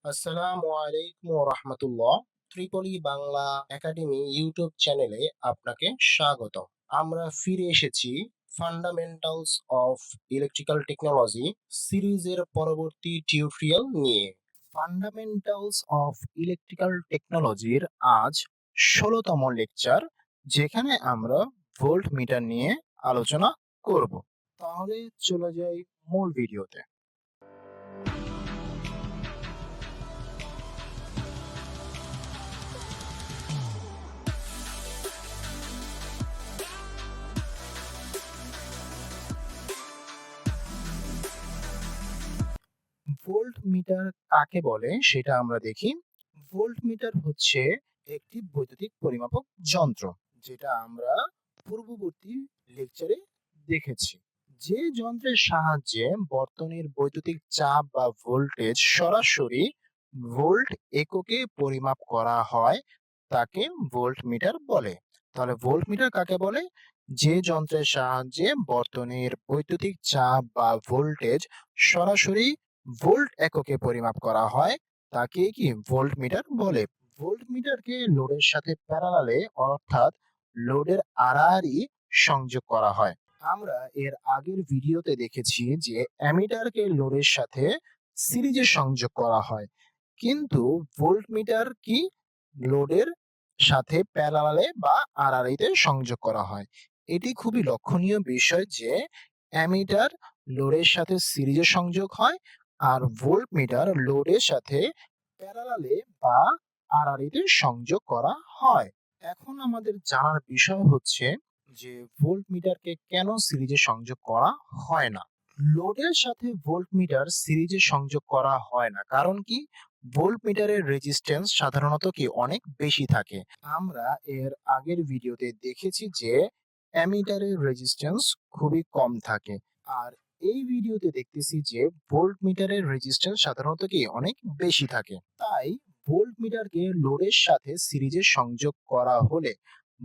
আসসালামু আলাইকুম রহমতুল্লাহ। ত্রিপলি Bangla academy YouTube চ্যানেলে আপনাকে স্বাগত। আমরা ফিরে এসেছি ফান্ডামেন্টালস অফ ইলেকট্রিক্যাল টেকনোলজি সিরিজের পরবর্তী টিউটোরিয়াল নিয়ে। ফান্ডামেন্টালস অফ ইলেকট্রিক্যাল টেকনোলজির আজ ১৬তম লেকচার, যেখানে আমরা ভোল্ট মিটার নিয়ে আলোচনা করব। তাহলে চলে যাই মূল ভিডিওতে। ভোল্ট মিটার কাকে বলে সেটা আমরা দেখি। ভোল্ট মিটার হচ্ছে একটি বৈদ্যুতিক পরিমাপক যন্ত্র, যেটা আমরা পূর্ববর্তী লেকচারে দেখেছি। যে যন্ত্রের সাহায্যে বর্তনীর বৈদ্যুতিক চাপ বা ভোল্টেজ সরাসরি ভোল্ট এককে পরিমাপ করা হয় তাকে ভোল্ট মিটার বলে। তাহলে ভোল্ট মিটার কাকে বলে? যে যন্ত্রের সাহায্যে বর্তনীর বৈদ্যুতিক চাপ বা ভোল্টেজ সরাসরি ভোল্ট এককে পরিমাপ করা হয় তাকে কি ভোল্ট মিটার বলে। ভোল্ট মিটারকে লোডের সাথে প্যারালালে অর্থাৎ লোডের আড়াআড়ি সংযোগ করা হয়। আমরা এর আগের ভিডিওতে দেখেছি যে অ্যামিটারকে লোডের সাথে সিরিজে সংযোগ করা হয়, কিন্তু ভোল্ট মিটার কি লোডের সাথে প্যারালালে বা আড়াআড়িতে সংযোগ করা হয়। এটি খুবই লক্ষণীয় বিষয় যে অ্যামিটার লোডের সাথে সিরিজে সংযোগ হয় আর ভোল্ট মিটার লোডের সাথে প্যারালালে বা আড়াআড়িতে সংযোগ করা হয়। এখন আমাদের জানার বিষয় হচ্ছে যে ভোল্ট মিটারকে কেন সিরিজে সংযোগ করা হয় না। লোডের সাথে ভোল্ট মিটার সিরিজে সংযোগ করা হয় না কারণ কি? ভোল্ট মিটারের রেজিস্ট্যান্স সাধারণত কি অনেক বেশি থাকে। আমরা এর আগের ভিডিওতে দেখেছি যে অ্যামিটারের রেজিস্ট্যান্স খুবই কম থাকে, আর এই ভিডিওতে দেখতেছি যে ভোল্ট মিটারের রেজিস্ট্যান্স সাধারণত কি অনেক বেশি থাকে। তাই ভোল্ট মিটারকে লোডের সাথে সিরিজে সংযোগ করা হলে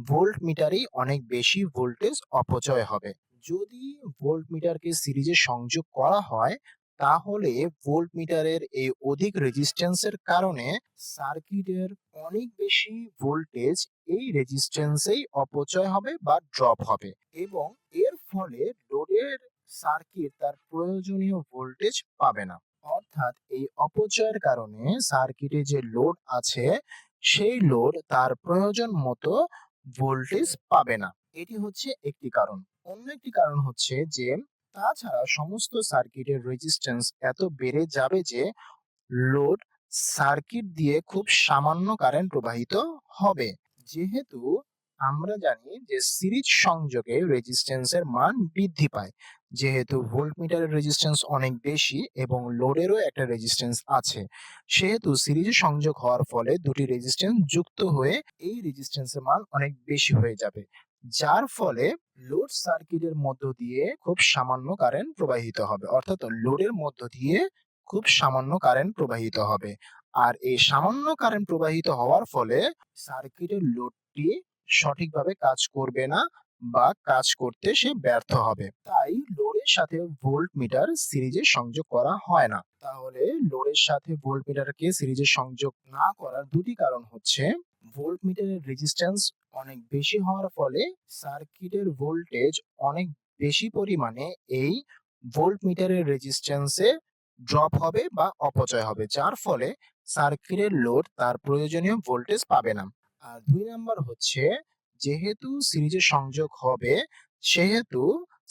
ভোল্ট মিটারেই অনেক বেশি ভোল্টেজ অপচয় হবে। যদি ভোল্ট মিটারকে সিরিজে সংযোগ করা হয় তাহলে ভোল্ট মিটারের এই অধিক রেজিস্ট্যান্সের কারণে সার্কিটের অনেক বেশি ভোল্টেজ এই রেজিস্ট্যান্সেই অপচয় হবে বা ড্রপ হবে, এবং এর ফলে লোডের সার্কিট তার প্রয়োজনীয় ভোল্টেজ পাবে না। অর্থাৎ এই অপচয়ের কারণে সার্কিটে যে লোড আছে সেই লোড তার প্রয়োজন মতো ভোল্টেজ পাবে না। এটি হচ্ছে একটি কারণ। অন্য একটি কারণ হচ্ছে যে তাছাড়া সমস্ত সার্কিটের রেজিস্ট্যান্স এত বেড়ে যাবে যে লোড সার্কিট দিয়ে খুব সামান্য কারেন্ট প্রবাহিত হবে। যেহেতু আমরা জানি যে সিরিজ সংযোগে রেজিস্ট্যান্সের মান বৃদ্ধি পায়, যেহেতু ভোল্টমিটারের রেজিস্ট্যান্স অনেক বেশি এবং লোডেরও একটা রেজিস্ট্যান্স আছে, সেহেতু সিরিজে সংযোগ হওয়ার ফলে দুটি রেজিস্ট্যান্স যুক্ত হয়ে এই রেজিস্ট্যান্সের মান অনেক বেশি হয়ে যাবে, যার ফলে লোড সার্কিটের মধ্য দিয়ে খুব সামান্য কারেন্ট প্রবাহিত হবে। অর্থাৎ লোডের মধ্য দিয়ে খুব সামান্য কারেন্ট প্রবাহিত হবে, আর এই সামান্য কারেন্ট প্রবাহিত হওয়ার ফলে সার্কিটের লোডটি সঠিকভাবে কাজ করবে না বা কাজ করতে সে ব্যর্থ হবে। তাই লোডের সাথে ভোল্ট মিটার সিরিজে সংযোগ করা হয় না। তাহলে লোডের সাথে ভোল্ট মিটারকে সিরিজে সংযোগ না করার দুটি কারণ হচ্ছে ভোল্ট মিটারের রেজিস্ট্যান্স অনেক বেশি হওয়ার ফলে সার্কিটের ভোল্টেজ অনেক বেশি পরিমাণে এই ভোল্ট মিটারের রেজিস্ট্যান্সে ড্রপ হবে বা অপচয় হবে, যার ফলে সার্কিটের লোড তার প্রয়োজনীয় ভোল্টেজ পাবে না। আর দুই নাম্বার হচ্ছে যেহেতু সিরিজে সংযোগ হবে সেহেতু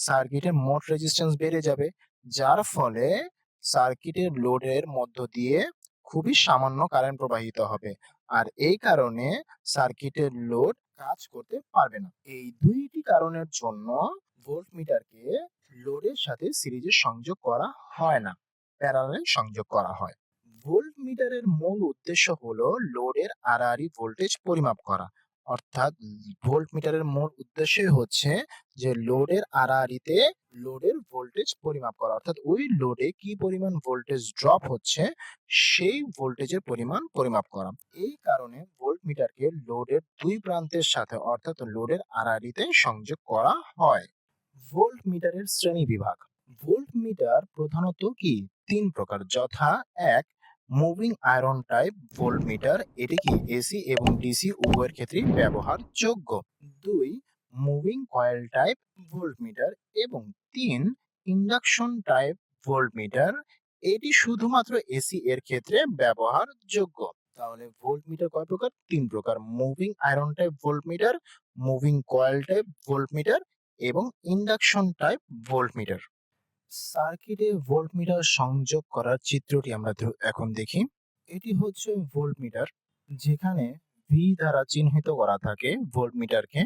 সার্কিটের মোট রেজিস্ট্যান্স বেড়ে যাবে, যার ফলে সার্কিটের লোডের মধ্য দিয়ে খুবই সামান্য কারেন্ট প্রবাহিত হবে, আর এই কারণে সার্কিটের লোড কাজ করতে পারবে না। এই দুইটি কারণের জন্য ভোল্টমিটারকে লোডের সাথে সিরিজে সংযোগ করা হয় না, প্যারালালে সংযোগ করা হয়। ভোল্টমিটারের মূল উদ্দেশ্য হলো লোডের আড়াআড়ি ভোল্টেজ পরিমাপ করা। অর্থাৎ ভোল্টমিটারের মূল উদ্দেশ্যই হচ্ছে যে লোডের আড়াআড়িতে লোডের ভোল্টেজ পরিমাপ করা, অর্থাৎ ওই লোডে কি পরিমাণ ভোল্টেজ ড্রপ হচ্ছে সেই ভোল্টেজের পরিমাণ পরিমাপ করা। এই কারণে ভোল্টমিটারকে লোডের দুই প্রান্তের সাথে অর্থাৎ লোডের আড়াআড়িতে সংযোগ করা হয়। ভোল্টমিটারের শ্রেণী বিভাগ। ভোল্টমিটার প্রধানত কি তিন প্রকার, যথা: এক, মুভিং আয়রন টাইপ ভোল্টমিটার, এটি কি এসি এবং ডিসি উভয়ের ক্ষেত্রেই ব্যবহারযোগ্য। 2 মুভিং কয়েল টাইপ ভোল্টমিটার এবং 3 ইন্ডাকশন টাইপ ভোল্টমিটার, এটি শুধুমাত্র এসি এর ক্ষেত্রে ব্যবহারযোগ্য। তাহলে ভোল্টমিটার কয় প্রকার? 3 প্রকার: moving iron type voltmeter, moving coil type voltmeter এবং ইন্ডাকশন টাইপ ভোল্টমিটার। সার্কিটে ভোল্টমিটার সংযোগ করার চিত্রটি আমরা এখন দেখি। এটি হচ্ছে ভোল্টমিটার, যেখানে ভি দ্বারা চিহ্নিত করা থাকে ভোল্টমিটারকে।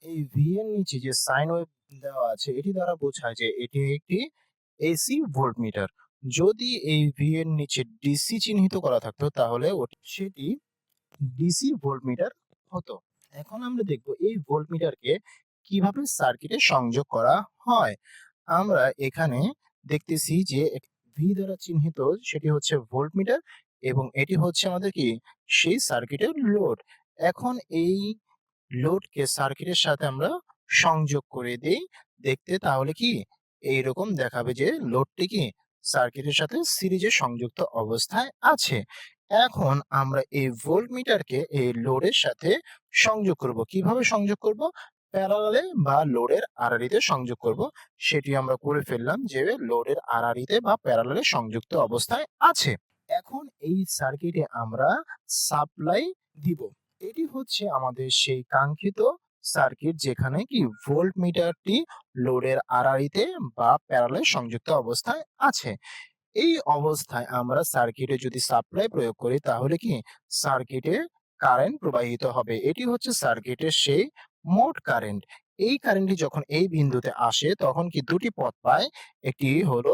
এই ভি এর নিচে যে সাইন ওয়েভ দেওয়া আছে, এটি দ্বারা বোঝায় যে এটি একটি এসি ভোল্টমিটার। যদি এই ভি এর নিচে ডিসি চিহ্নিত করা থাকতো তাহলে সেটি ডিসি ভোল্টমিটার হতো। এখন আমরা দেখব এই ভোল্টমিটারকে কিভাবে সার্কিটে সংযোগ করা হয়। আমরা এখানে দেখতেছি যে ভি দ্বারা চিহ্নিত সেটি হচ্ছে ভোল্টমিটার এবং এটি হচ্ছে আমাদের কি সেই সার্কিটের লোড। এখন এই লোডকে সার্কিটের সাথে আমরা সংযোগ করে দেই, দেখতে তাহলে কি এইরকম দেখাবে যে লোডটি কি সার্কিটের সাথে সিরিজে সংযুক্ত অবস্থায় আছে। এখন আমরা এই ভোল্টমিটারকে এই লোডের সাথে সংযোগ করব। কিভাবে সংযোগ করব? প্যারালালে বা লোডের আড়াআড়িতে সংযোগ করব। সেটি আমরা করে ফেললাম যে লোডের আড়াআড়িতে বা প্যারালালে সংযুক্ত অবস্থায় আছে। এখন এই সার্কিটে আমরা সাপ্লাই দিব। এটি হচ্ছে আমাদের সেই কাঙ্ক্ষিত সার্কিট, যেখানে কি ভোল্টমিটারটি লোডের আড়াআড়িতে বা প্যারালালে সংযুক্ত অবস্থায় আছে। এই অবস্থায় আমরা সার্কিটে যদি সাপ্লাই প্রয়োগ করি তাহলে কি সার্কিটে কারেন্ট প্রবাহিত হবে। এটি হচ্ছে সার্কিটের সেই মোট কারেন্ট। এই কারেন্টটি যখন এই বিন্দুতে আসে তখন কি দুটি পথ পায়, একটি হলো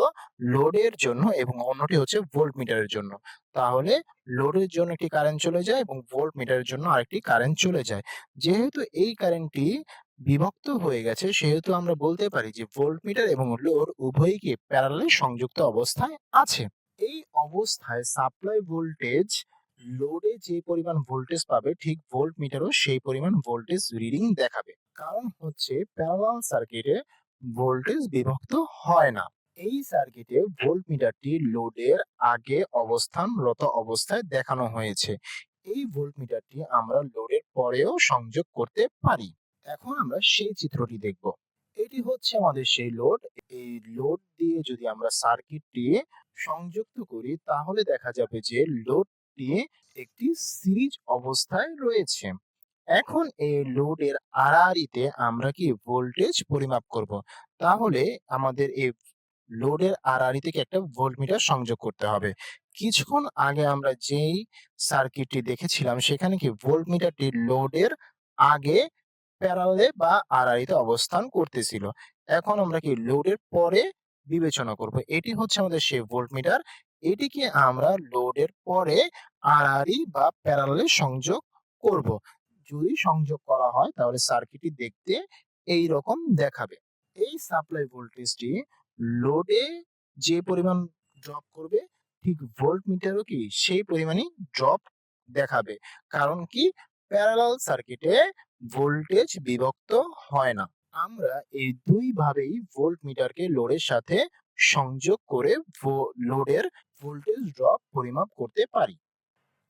লোডের জন্য এবং অন্যটি হচ্ছে ভোল্টমিটারের জন্য। তাহলে লোডের জন্য একটি কারেন্ট চলে যায় এবং ভোল্টমিটারের জন্য আরেকটি কারেন্ট চলে যায়। যেহেতু এই কারেন্টটি বিভক্ত হয়ে গেছে সেহেতু আমরা বলতে পারি যে ভোল্টমিটার এবং লোড উভয়ই কি প্যারালালে সংযুক্ত অবস্থায় আছে। এই অবস্থায় সাপ্লাই ভোল্টেজ লোডে যে পরিমাণ ভোল্টেজ পাবে ঠিক ভোল্টমিটারও সেই পরিমাণ ভোল্টেজ রিডিং দেখাবে। কারণ হচ্ছে প্যারালাল সার্কিটে ভোল্টেজ বিভক্ত হয় না। এই সার্কিটে ভোল্টমিটারটি লোডের আগে অবস্থানরত অবস্থায় দেখানো হয়েছে। এই ভোল্টমিটারটি আমরা লোডের পরেও সংযোগ করতে পারি। এখন আমরা সেই চিত্রটি দেখব। এটি হচ্ছে আমাদের সেই লোড। এই লোড দিয়ে যদি আমরা সার্কিটটি সংযুক্ত করি তাহলে দেখা যাবে যে লোডটি একটি সিরিজ অবস্থায় রয়েছে। এখন এই লোডের আড়াআড়িতে আমরা কি ভোল্টেজ পরিমাপ করব। তাহলে আমাদের এই লোডের আড়াআড়ি থেকে একটা ভোল্টমিটার সংযোগ করতে হবে। কিছুক্ষণ আগে আমরা যেই সার্কিটটি দেখেছিলাম সেখানে কি ভোল্টমিটারটি লোডের আগে প্যারালালে বা আড়াআড়িতে অবস্থান করতেছিল। এখন আমরা কি লোডের পরে বিবেচনা করব। এটি হচ্ছে আমাদের সেই ভোল্টমিটার। এটিকে আমরা লোডের পরে আড়াআড়ি বা প্যারালালে সংযোগ করব। যদি সংযোগ করা হয় তাহলে সার্কিটটি দেখতে এই রকম দেখাবে। এই সাপ্লাই ভোল্টেজটি লোডে যে পরিমাণ ড্রপ করবে ঠিক ভোল্টমিটারও কি সেই পরিমাণই ড্রপ দেখাবে। কারণ কি প্যারালাল সার্কিটে ভোল্টেজ বিভক্ত হয় না। আমরা এই দুই ভাবেই ভোল্টমিটারকে লোডের সাথে সংযোগ করে লোডের ভোল্টেজ ড্রপ পরিমাপ করতে পারি।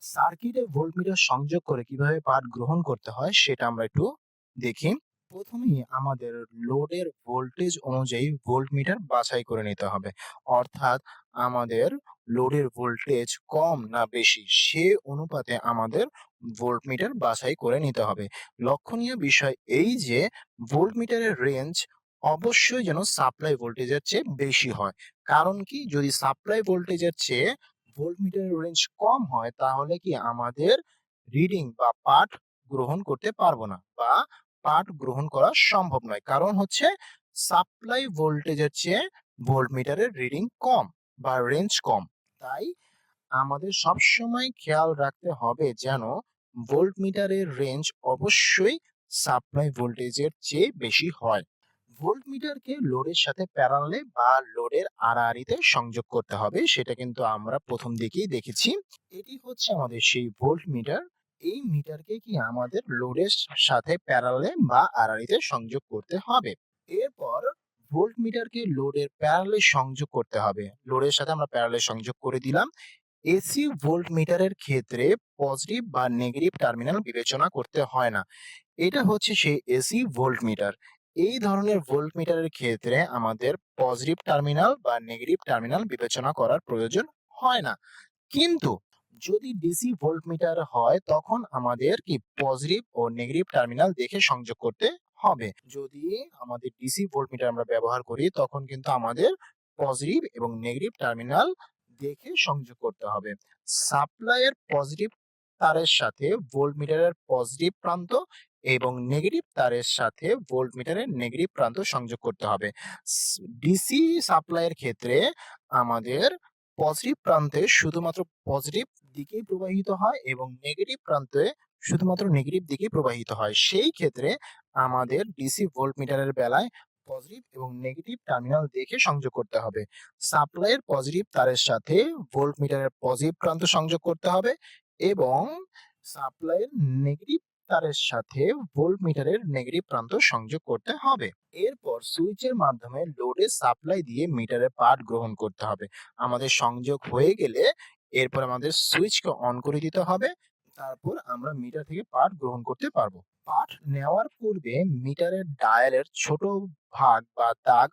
সার্কিটে ভোল্টমিটার সংযোগ করে কিভাবে পাঠ গ্রহণ করতে হয় সেটা আমরা একটু দেখি। প্রথমেই আমাদের লোডের ভোল্টেজ অনুযায়ী ভোল্টমিটার বাছাই করে নিতে হবে। অর্থাৎ আমাদের লোডের ভোল্টেজ কম না বেশি সে অনুপাতে আমাদের ভোল্টমিটার বাছাই করে নিতে হবে। লক্ষণীয় বিষয় এই যে ভোল্টমিটারের রেঞ্জ অবশ্যই যেন সাপ্লাই ভোল্টেজের চেয়ে বেশি হয়। কারণ কি যদি সাপ্লাই ভোল্টেজের চেয়ে ভোল্টমিটারের রেঞ্জ কম হয় তাহলে কি আমাদের রিডিং বা পাঠ গ্রহণ করতে পারবো না বা পাঠ গ্রহণ করা সম্ভব নয়। কারণ হচ্ছে সাপ্লাই ভোল্টেজের চেয়ে ভোল্টমিটারের রিডিং কম বা রেঞ্জ কম। তাই আমাদের সবসময় খেয়াল রাখতে হবে যেন ভোল্টমিটারের রেঞ্জ অবশ্যই সাপ্লাই ভোল্টেজের চেয়ে বেশি হয়। ভোল্টমিটারকে লোডের সাথে প্যারালালে বা লোডের আড়াআড়িতে সংযোগ করতে হবে, সেটা কিন্তু আমরা প্রথম দিকেই দেখেছি। এটি হচ্ছে আমাদের সেই ভোল্টমিটার। এই মিটারকে কি আমাদের লোডের সাথে প্যারালালে বা আড়াআড়িতে সংযোগ করতে হবে। এরপর ভোল্টমিটারকে লোডের প্যারালালে সংযোগ করতে হবে। লোডের সাথে আমরা প্যারালালে সংযোগ করে দিলাম। এসি ভোল্টমিটারের ক্ষেত্রে পজিটিভ বা নেগেটিভ টার্মিনাল বিবেচনা করতে হয় না। এটা হচ্ছে সেই এসি ভোল্টমিটার। এই ধরনের ভোল্টমিটারের ক্ষেত্রে আমাদের পজিটিভ টার্মিনাল বা নেগেটিভ টার্মিনাল বিবেচনা করার প্রয়োজন হয় না। কিন্তু যদি ডিসি ভোল্টমিটার হয় তখন আমাদের কি পজিটিভ ও নেগেটিভ টার্মিনাল দেখে সংযোগ করতে হবে। যদি আমাদের ডিসি ভোল্টমিটার আমরা ব্যবহার করি তখন কিন্তু আমাদের পজিটিভ এবং নেগেটিভ টার্মিনাল দেখে সংযোগ করতে হবে। সাপ্লাইয়ের পজিটিভ তারের সাথে ভোল্টমিটারের পজিটিভ প্রান্ত এবং নেগেটিভ তারের সাথে ভোল্টমিটারের নেগেটিভ প্রান্ত সংযোগ করতে হবে। ডিসি সাপ্লাইয়ের ক্ষেত্রে আমাদের পজিটিভ প্রান্তে শুধুমাত্র পজিটিভ দিকেই প্রবাহিত হয় এবং নেগেটিভ প্রান্তে শুধুমাত্র নেগেটিভ দিকেই প্রবাহিত হয়। সেই ক্ষেত্রে আমাদের ডিসি ভোল্টমিটারের বেলায় পজিটিভ এবং নেগেটিভ টার্মিনাল দেখে সংযোগ করতে হবে। সাপ্লাইয়ের পজিটিভ তারের সাথে ভোল্টমিটারের পজিটিভ প্রান্ত সংযোগ করতে হবে এবং সাপ্লাইয়ের নেগেটিভ তারের সাথে ভোল্টমিটারের নেগেটিভ প্রান্ত সংযোগ করতে হবে। এরপর সুইচের মাধ্যমে লোডে সাপ্লাই দিয়ে মিটারের পাঠ গ্রহণ করতে হবে। আমাদের সংযোগ হয়ে গেলে এরপর আমাদের সুইচকে অন করে দিতে হবে। তারপর আমরা মিটার থেকে পাঠ গ্রহণ করতে পারবো। পাঠ নেওয়ার পূর্বে মিটারের ডায়ালের ছোট ভাগ বা দাগ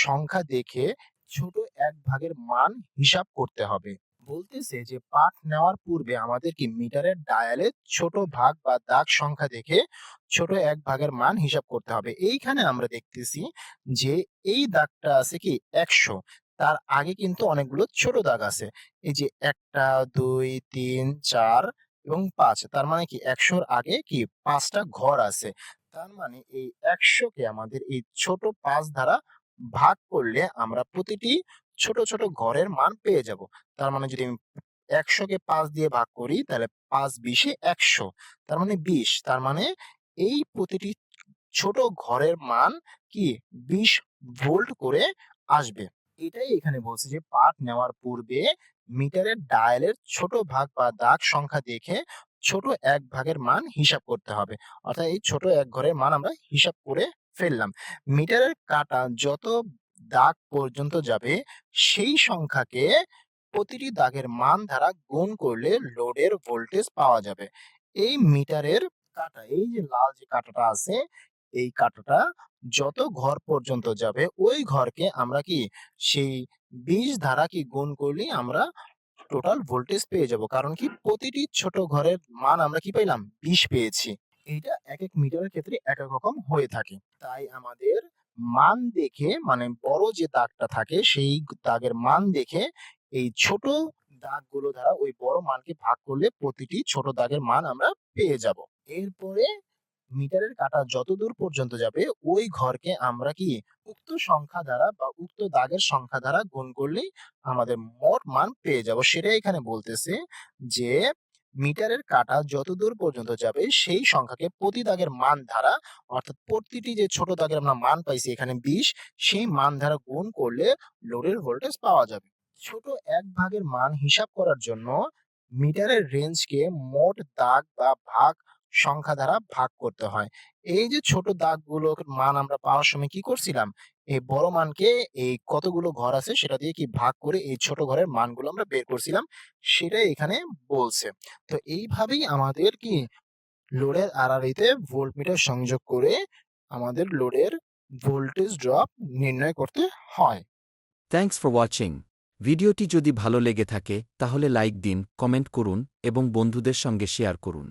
সংখ্যা দেখে ছোট এক ভাগের মান হিসাব করতে হবে। বলতেছে যে পাঠ নেওয়ার পূর্বে আমাদের কি মিটারের ডায়ালে ছোট ভাগ বা দাগ সংখ্যা দেখে ছোট এক ভাগের মান হিসাব করতে হবে। এইখানে আমরা দেখতেছি যে এই দাগটা আছে কি 100, তার আগে কিন্তু অনেকগুলো ছোট দাগ আছে। এই যে 1টা 2 3 4 এবং 5, তার মানে কি 100-র আগে কি 5টা ঘর আছে। তার মানে এই 100-কে আমাদের এই ছোট 5 দ্বারা ভাগ করলে আমরা প্রতিটি ছোট ছোট ঘরের মান পেয়ে যাব। তার মানে যদি আমি 100-কে 5 দিয়ে ভাগ করি তাহলে 5-20-এ 100, তার মানে 20। তার মানে এই প্রতিটি ছোট ঘরের মান কি 20 ভোল্ট করে আসবে। এটাই এখানে বলছে যে পাঠ নেওয়ার পূর্বে মিটারের ডায়ালের ছোট ভাগ বা দাগ সংখ্যা দেখে ছোট এক ভাগের মান হিসাব করতে হবে। অর্থাৎ এই ছোট এক ঘরের মান আমরা হিসাব করে ফেললাম। মিটারের কাঁটা যত দাগ পর্যন্ত যাবে সেই সংখ্যাকে প্রতিটি দাগের মান দ্বারা গুণ করলে লোডের ভোল্টেজ পাওয়া যাবে। এই মিটারের কাঁটা, এই যে লাল যে কাঁটাটা আছে, এই কাঁটাটা যত ঘর পর্যন্ত যাবে ওই ঘরকে আমরা কি সেই 20 দ্বারা কি গুণ করলেই আমরা টোটাল ভোল্টেজ পেয়ে যাব। কারণ কি প্রতিটি ছোট ঘরের মান আমরা কি পেলাম 20 পেয়েছি। এইটা এক এক মিটারের ক্ষেত্রে এক এক রকম হয়ে থাকে। তাই আমাদের মান দেখে, মানে বড় যে দাগটা থাকে সেই দাগের মান দেখে এই ছোট দাগগুলো দ্বারা ওই বড় মানকে ভাগ করলে প্রতিটি ছোট দাগের মান আমরা পেয়ে যাব। এরপরে মিটারের কাঁটা যতদূর পর্যন্ত যাবে ওই ঘরকে আমরা কি উক্ত সংখ্যা দ্বারা বা উক্ত দাগের সংখ্যা দ্বারা গুণ করলেই আমাদের মোট মান পেয়ে যাব। সেটাই এখানে বলতেছে যে মিটারের কাঁটা যতদূর পর্যন্ত যাবে সেই সংখ্যাকে প্রতি দাগের মান দ্বারা, অর্থাৎ প্রতিটি যে ছোট দাগের আমরা মান পাইছি এখানে 20, সেই মান দ্বারা গুণ করলে লোডের ভোল্টেজ পাওয়া যাবে। ছোট এক ভাগের মান হিসাব করার জন্য মিটারের রেঞ্জকে মোট দাগ বা ভাগ সংখ্যা দ্বারা ভাগ করতে হয়। এই যে ছোট দাগগুলোর মান আমরা পাওয়ার সময় কি করছিলাম? এই বড় মানকে এই কতগুলো ঘর আছে সেটা দিয়ে কি ভাগ করে এই ছোট ঘরের মানগুলো আমরা বের করছিলাম। সেটাই এখানে বলছে। তো এইভাবেই আমাদের কি লোডের আড়াআড়িতে ভোল্টমিটার সংযোগ করে আমাদের লোডের ভোল্টেজ ড্রপ নির্ণয় করতে হয়। Thanks for watching. ভিডিওটি যদি ভালো লেগে থাকে তাহলে লাইক দিন, কমেন্ট করুন এবং বন্ধুদের সঙ্গে শেয়ার করুন।